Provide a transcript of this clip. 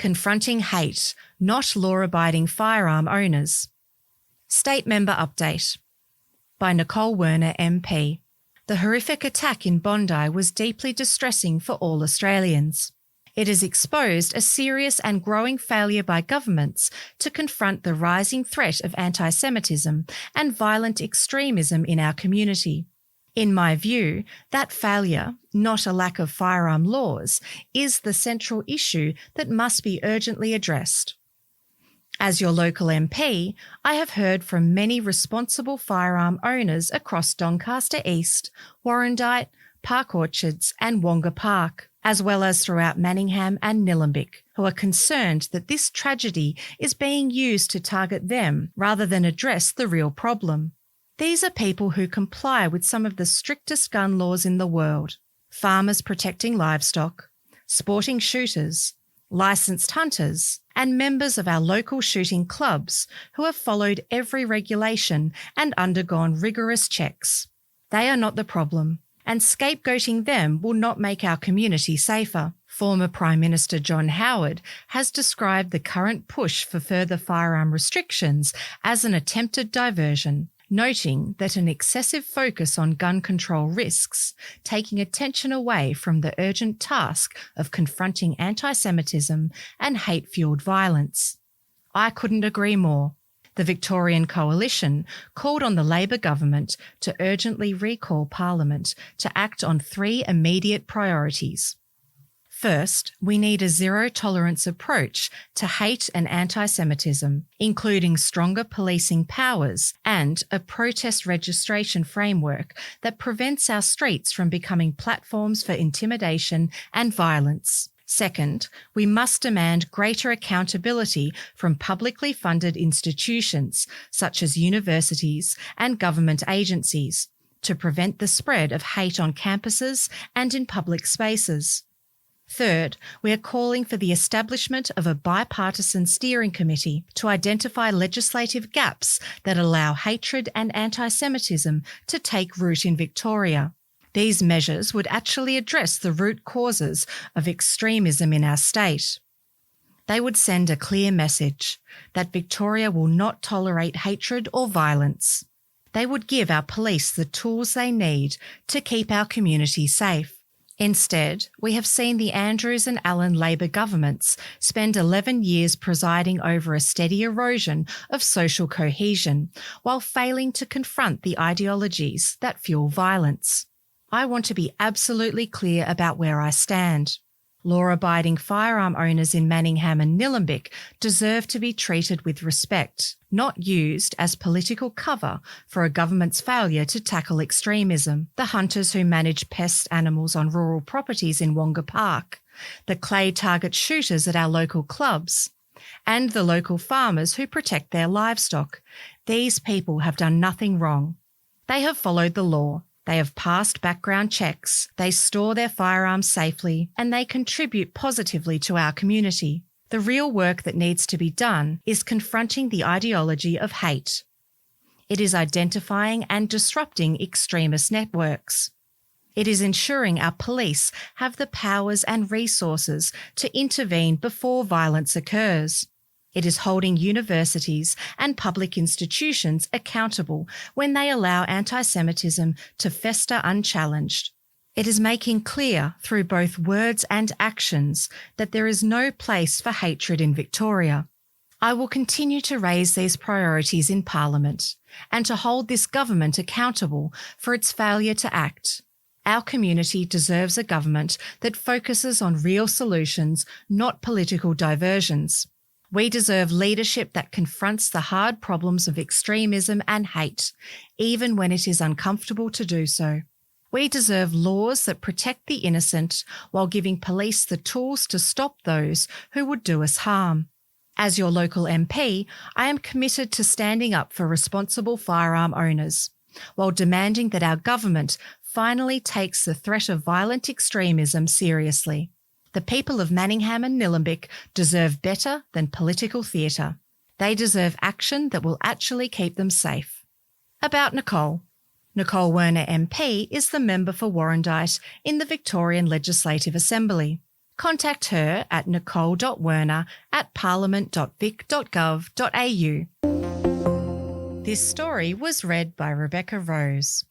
Confronting Hate, Not Law-Abiding Firearm Owners. State Member Update by Nicole Werner MP. The horrific attack in Bondi was deeply distressing for all Australians. It has exposed a serious and growing failure by governments to confront the rising threat of anti-Semitism and violent extremism in our community. In my view, that failure, not a lack of firearm laws, is the central issue that must be urgently addressed. As your local MP, I have heard from many responsible firearm owners across Doncaster East, Warrandyte, Park Orchards and Wonga Park, as well as throughout Manningham and Nillumbik, who are concerned that this tragedy is being used to target them rather than address the real problem. These are people who comply with some of the strictest gun laws in the world: farmers protecting livestock, sporting shooters, licensed hunters, and members of our local shooting clubs who have followed every regulation and undergone rigorous checks. They are not the problem, and scapegoating them will not make our community safer. Former Prime Minister John Howard has described the current push for further firearm restrictions as an attempted diversion, noting that an excessive focus on gun control risks taking attention away from the urgent task of confronting anti-Semitism and hate-fuelled violence. I couldn't agree more. The Victorian Coalition called on the Labor government to urgently recall Parliament to act on 3 immediate priorities. First, we need a zero-tolerance approach to hate and anti-Semitism, including stronger policing powers and a protest registration framework that prevents our streets from becoming platforms for intimidation and violence. Second, we must demand greater accountability from publicly funded institutions, such as universities and government agencies, to prevent the spread of hate on campuses and in public spaces. Third, we are calling for the establishment of a bipartisan steering committee to identify legislative gaps that allow hatred and anti-Semitism to take root in Victoria. These measures would actually address the root causes of extremism in our state. They would send a clear message that Victoria will not tolerate hatred or violence. They would give our police the tools they need to keep our community safe. Instead, we have seen the Andrews and Allen Labor governments spend 11 years presiding over a steady erosion of social cohesion while failing to confront the ideologies that fuel violence. I want to be absolutely clear about where I stand. Law-abiding firearm owners in Manningham and Nillumbik deserve to be treated with respect, not used as political cover for a government's failure to tackle extremism. The hunters who manage pest animals on rural properties in Wonga Park, the clay target shooters at our local clubs, and the local farmers who protect their livestock. These people have done nothing wrong. They have followed the law. They have passed background checks, they store their firearms safely, and they contribute positively to our community. The real work that needs to be done is confronting the ideology of hate. It is identifying and disrupting extremist networks. It is ensuring our police have the powers and resources to intervene before violence occurs. It is holding universities and public institutions accountable when they allow anti-Semitism to fester unchallenged. It is making clear through both words and actions that there is no place for hatred in Victoria. I will continue to raise these priorities in Parliament and to hold this government accountable for its failure to act. Our community deserves a government that focuses on real solutions, not political diversions. We deserve leadership that confronts the hard problems of extremism and hate, even when it is uncomfortable to do so. We deserve laws that protect the innocent while giving police the tools to stop those who would do us harm. As your local MP, I am committed to standing up for responsible firearm owners, while demanding that our government finally takes the threat of violent extremism seriously. The people of Manningham and Nillumbik deserve better than political theatre. They deserve action that will actually keep them safe. About Nicole. Nicole Werner MP is the member for Warrandyte in the Victorian Legislative Assembly. contact her at nicole.werner@parliament.vic.gov.au. This story was read by Rebecca Rose.